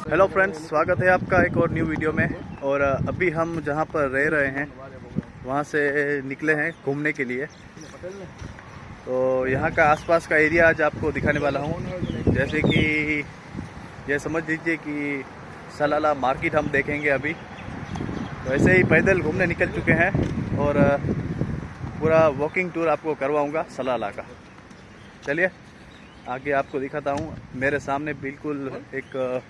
Hello friends, स्वागत है आपका एक और न्यू वीडियो में। और अभी हम जहाँ पर रह रहे हैं वहाँ से निकले हैं घूमने के लिए। तो यहाँ का आसपास का एरिया आज आपको दिखाने वाला हूँ। जैसे कि ये समझ लीजिए कि सलाला मार्केट हम देखेंगे अभी। तो ऐसे ही पैदल घूमने निकल चुके हैं और पूरा वॉकिंग टूर आपको करवाऊँगा सलाला का। चलिए आगे आपको दिखाता हूँ। मेरे सामने बिल्कुल एक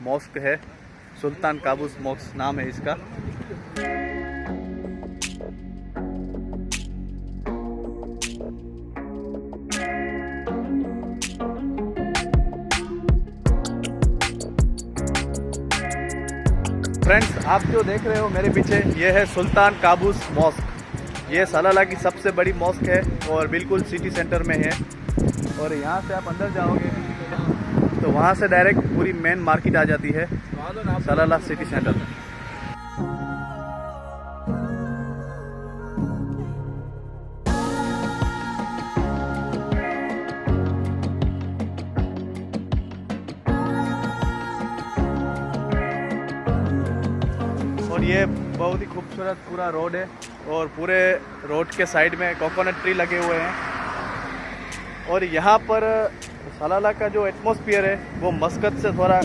मॉस्क है, सुल्तान काबूस मॉस्क नाम है इसका। फ्रेंड्स, आप जो देख रहे हो मेरे पीछे, ये है सुल्तान काबूस मॉस्क। ये सलाला की सबसे बड़ी मॉस्क है और बिल्कुल सिटी सेंटर में है। और यहाँ से आप अंदर जाओगे तो वहाँ से डायरेक्ट पूरी मेन मार्केट आ जाती है सलाला सिटी सेंटर। और ये बहुत ही खूबसूरत पूरा रोड है और पूरे रोड के साइड में कोकोनट ट्री लगे हुए हैं। और यहाँ पर सलाला का जो एटमॉस्फेयर है वो मस्कत से थोड़ा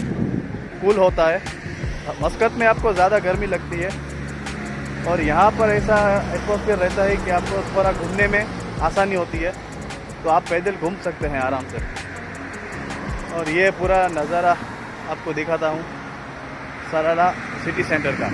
कूल होता है। मस्कत में आपको ज़्यादा गर्मी लगती है और यहाँ पर ऐसा एटमॉस्फेयर रहता है कि आपको थोड़ा घूमने में आसानी होती है। तो आप पैदल घूम सकते हैं आराम से। और ये पूरा नज़ारा आपको दिखाता हूँ सलाला सिटी सेंटर का।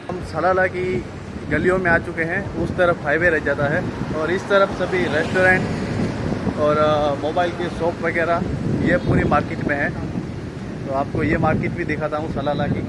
हम सलाला की गलियों में आ चुके हैं। उस तरफ हाईवे रह जाता है और इस तरफ सभी रेस्टोरेंट और मोबाइल की शॉप वगैरह ये पूरी मार्केट में है। तो आपको ये मार्केट भी दिखाता हूँ सलाला की।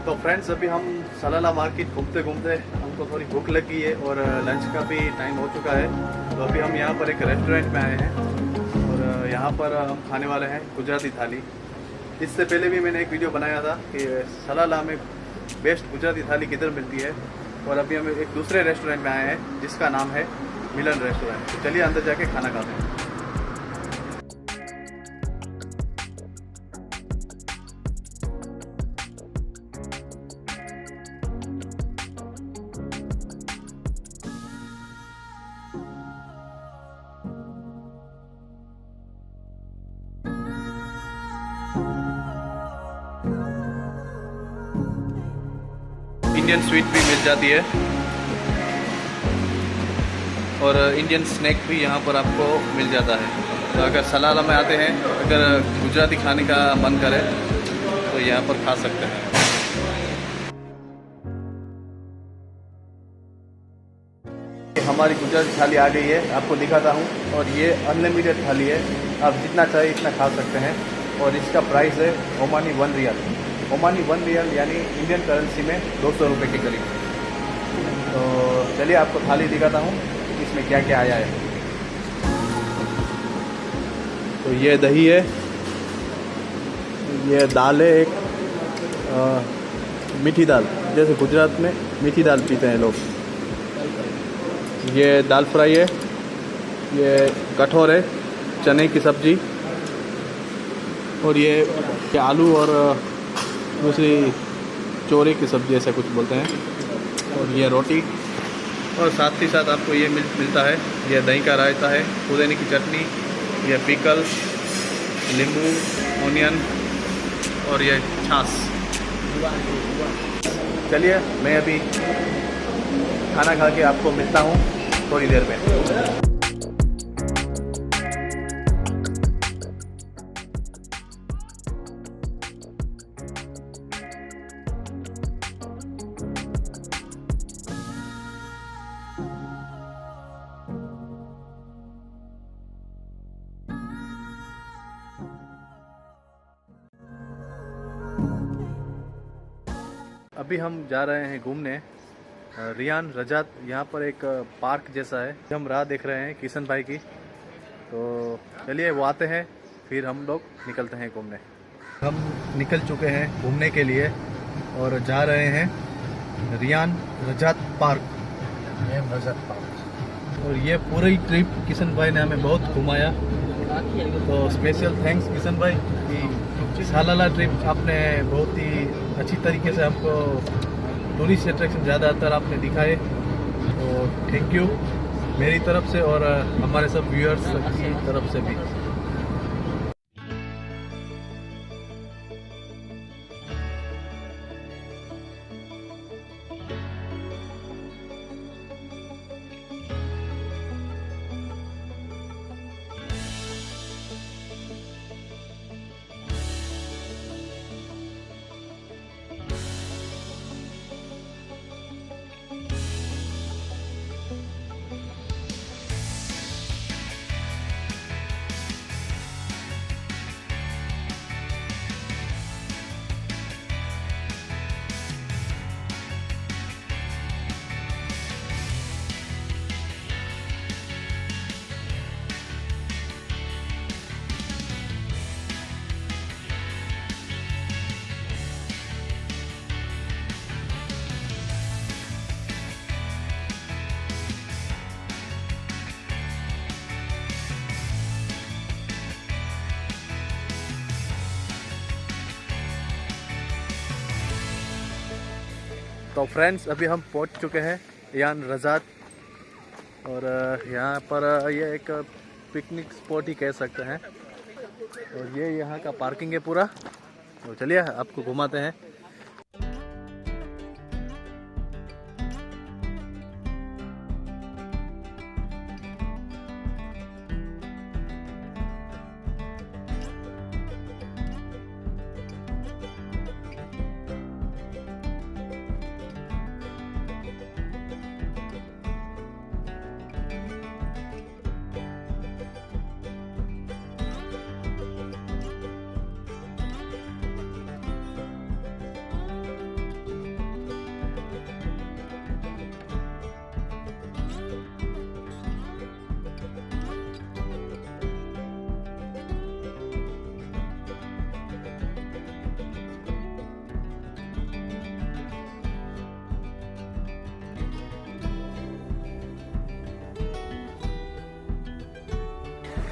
तो फ्रेंड्स, अभी हम सलाला मार्केट घूमते घूमते हमको थोड़ी भूख लगी है और लंच का भी टाइम हो चुका है। तो अभी हम यहाँ पर एक रेस्टोरेंट में आए हैं और यहाँ पर हम खाने वाले हैं गुजराती थाली। इससे पहले भी मैंने एक वीडियो बनाया था कि सलाला में बेस्ट गुजराती थाली किधर मिलती है। और अभी हम एक दूसरे रेस्टोरेंट में आए हैं जिसका नाम है मिलन रेस्टोरेंट। तो चलिए अंदर जाके खाना खाते हैं। इंडियन स्वीट भी मिल जाती है और इंडियन स्नैक भी यहाँ पर आपको मिल जाता है। तो अगर सलाला में आते हैं, अगर गुजराती खाने का मन करे तो यहाँ पर खा सकते हैं। हमारी गुजराती थाली आ गई है, आपको दिखाता हूँ। और ये अनलिमिटेड थाली है, आप जितना चाहिए इतना खा सकते हैं। और इसका प्राइस है ओमानी 1 रियाल। ओमानी 1 रियाल यानी इंडियन करेंसी में 200 रुपये के करीब। तो चलिए आपको थाली दिखाता हूँ इसमें क्या क्या आया है। तो ये दही है, ये दाल है, एक मीठी दाल, जैसे गुजरात में मीठी दाल पीते हैं लोग। ये दाल फ्राई है, ये कटहर है, चने की सब्ज़ी, और ये आलू और दूसरी चोरी की सब्ज़ी ऐसा कुछ बोलते हैं, और ये रोटी, और साथ ही साथ आपको ये मिलता है, ये दही का रायता है, पुदीने की चटनी, ये पिकल, नींबू, ऑनियन और ये छाछ। चलिए मैं अभी खाना खा के आपको मिलता हूँ थोड़ी देर में। अभी हम जा रहे हैं घूमने रियान रजात। यहाँ पर एक पार्क जैसा है, हम राह देख रहे हैं किशन भाई की, तो चलिए वो आते हैं फिर हम लोग निकलते हैं घूमने। हम निकल चुके हैं घूमने के लिए और जा रहे हैं रियान रजात पार्क। और ये पूरी ट्रिप किशन भाई ने हमें बहुत घुमाया, तो स्पेशल थैंक्स किशन भाई कि सालाना ट्रिप आपने बहुत ही अच्छी तरीके से हमको टूरिस्ट अट्रैक्शन ज़्यादातर आपने दिखाए, तो थैंक यू मेरी तरफ से और हमारे सब व्यूअर्स की तरफ से भी। तो फ्रेंड्स अभी हम पहुंच चुके हैं रियान रजात, और यहाँ पर ये एक पिकनिक स्पॉट ही कह सकते हैं, और ये यहाँ का पार्किंग है पूरा। तो चलिए आपको घुमाते हैं।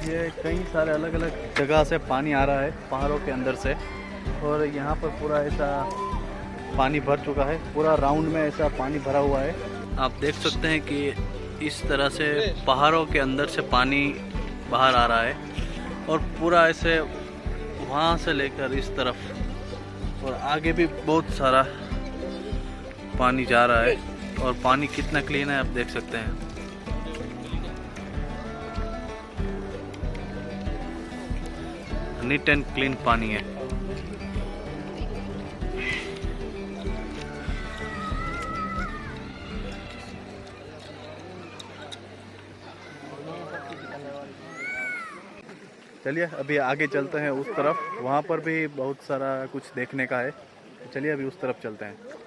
ये कई सारे अलग अलग जगह से पानी आ रहा है पहाड़ों के अंदर से, और यहाँ पर पूरा ऐसा पानी भर चुका है, पूरा राउंड में ऐसा पानी भरा हुआ है। आप देख सकते हैं कि इस तरह से पहाड़ों के अंदर से पानी बाहर आ रहा है, और पूरा ऐसे वहाँ से लेकर इस तरफ और आगे भी बहुत सारा पानी जा रहा है, और पानी कितना क्लीन है आप देख सकते हैं। नीट एंड क्लीन पानी है। चलिए अभी आगे चलते हैं उस तरफ, वहाँ पर भी बहुत सारा कुछ देखने का है। चलिए अभी उस तरफ चलते हैं।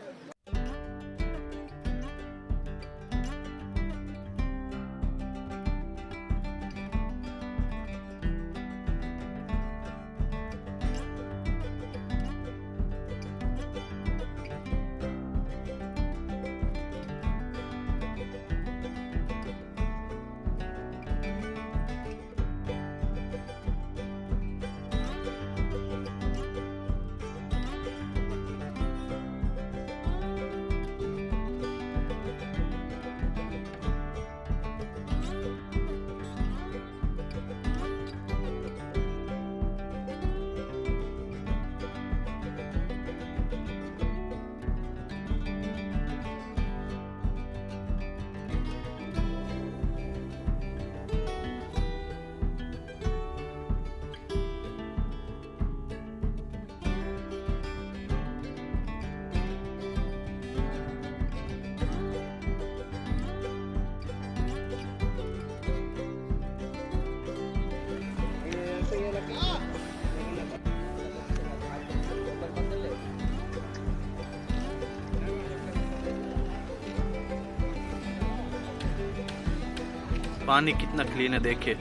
पानी कितना क्लीन है देखिए।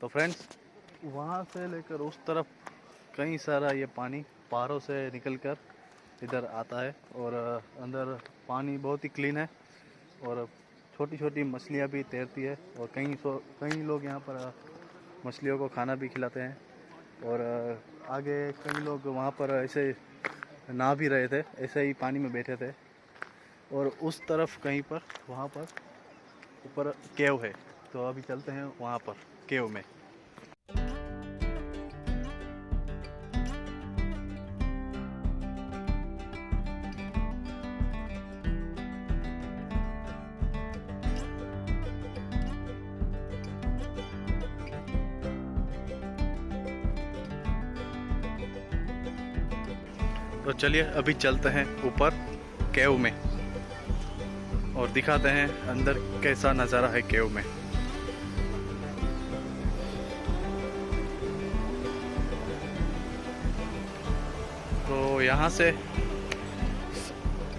तो फ्रेंड्स, वहाँ से लेकर उस तरफ कई सारा ये पानी पहाड़ों से निकलकर इधर आता है और अंदर पानी बहुत ही क्लीन है और छोटी छोटी मछलियाँ भी तैरती है और कई लोग यहाँ पर मछलियों को खाना भी खिलाते हैं। और आगे कई लोग वहाँ पर ऐसे नहा भी रहे थे, ऐसे ही पानी में बैठे थे। और उस तरफ कहीं पर वहाँ पर ऊपर केव है, तो अभी चलते हैं वहाँ पर केव में। तो चलिए अभी चलते हैं ऊपर केव में और दिखाते हैं अंदर कैसा नज़ारा है केव में। तो यहाँ से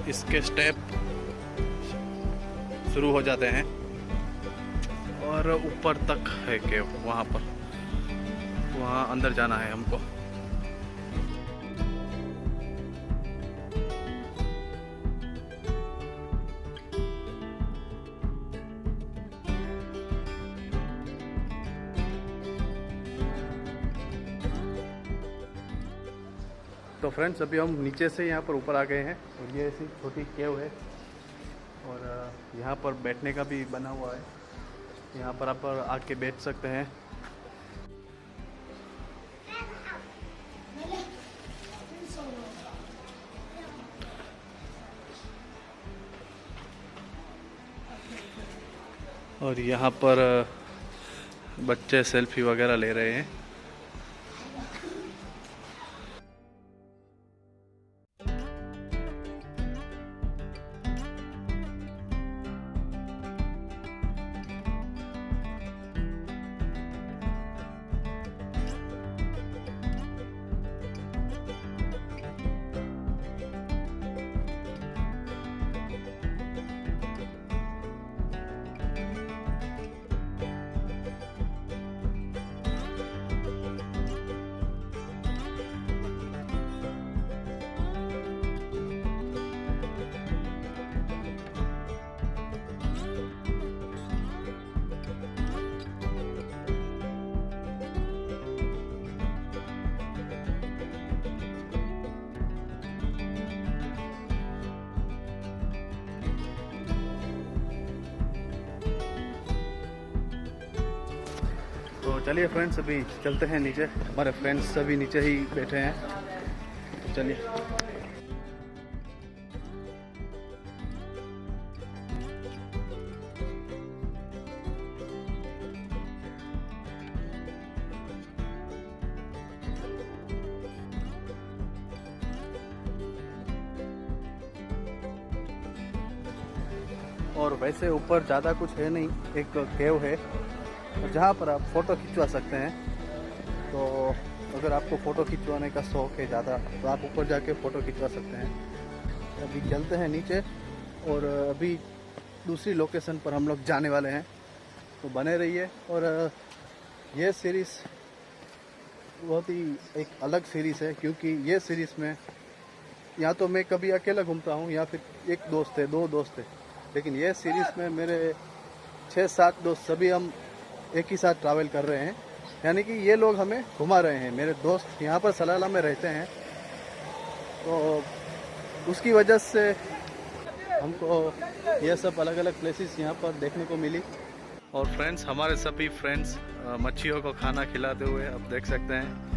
इसके स्टेप शुरू हो जाते हैं और ऊपर तक है केव, वहाँ अंदर जाना है हमको। तो फ्रेंड्स, अभी हम नीचे से यहाँ पर ऊपर आ गए हैं और ये ऐसी छोटी केव है और यहाँ पर बैठने का भी बना हुआ है। यहाँ पर आप आके बैठ सकते हैं। और यहाँ पर बच्चे सेल्फी वगैरह ले रहे हैं। तो चलिए फ्रेंड्स, अभी चलते हैं नीचे। हमारे फ्रेंड्स सभी नीचे ही बैठे हैं, तो चलिए। और वैसे ऊपर ज़्यादा कुछ है नहीं, एक केव है जहाँ पर आप फ़ोटो खिंचवा सकते हैं। तो अगर आपको फ़ोटो खिंचवाने का शौक़ है ज़्यादा, तो आप ऊपर जाके फ़ोटो खिंचवा सकते हैं। अभी चलते हैं नीचे और अभी दूसरी लोकेशन पर हम लोग जाने वाले हैं, तो बने रहिए। और ये सीरीज़ बहुत ही एक अलग सीरीज़ है, क्योंकि ये सीरीज़ में या तो मैं कभी अकेला घूमता हूँ या फिर एक दोस्त है, दो दोस्त है, लेकिन ये सीरीज़ में मेरे 6-7 दोस्त सभी हम एक ही साथ ट्रैवल कर रहे हैं। यानी कि ये लोग हमें घुमा रहे हैं। मेरे दोस्त यहाँ पर सलाला में रहते हैं, तो उसकी वजह से हमको ये सब अलग अलग प्लेसेस यहाँ पर देखने को मिली। और फ्रेंड्स, हमारे सभी फ्रेंड्स मच्छियों को खाना खिलाते हुए आप देख सकते हैं।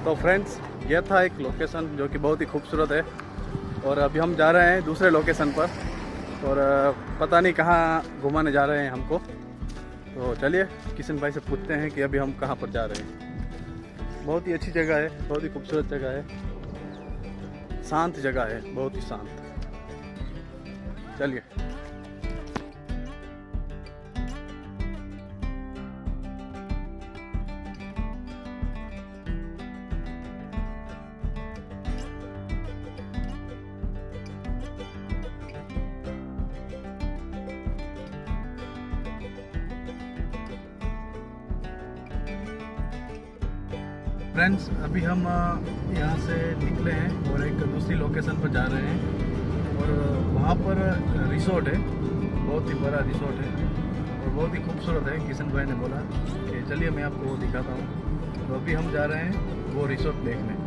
तो फ्रेंड्स, यह था एक लोकेशन जो कि बहुत ही खूबसूरत है। और अभी हम जा रहे हैं दूसरे लोकेशन पर, और पता नहीं कहाँ घुमाने जा रहे हैं हमको। तो चलिए किशन भाई से पूछते हैं कि अभी हम कहाँ पर जा रहे हैं। बहुत ही अच्छी जगह है, बहुत ही खूबसूरत जगह है, शांत जगह है, बहुत ही शांत। चलिए। फ्रेंड्स, अभी हम यहाँ से निकले हैं और एक दूसरी लोकेशन पर जा रहे हैं। और वहाँ पर रिसोर्ट है, बहुत ही बड़ा रिसोर्ट है और बहुत ही खूबसूरत है। किशन भाई ने बोला कि चलिए मैं आपको वो दिखाता हूँ। तो अभी हम जा रहे हैं वो रिसोर्ट देखने।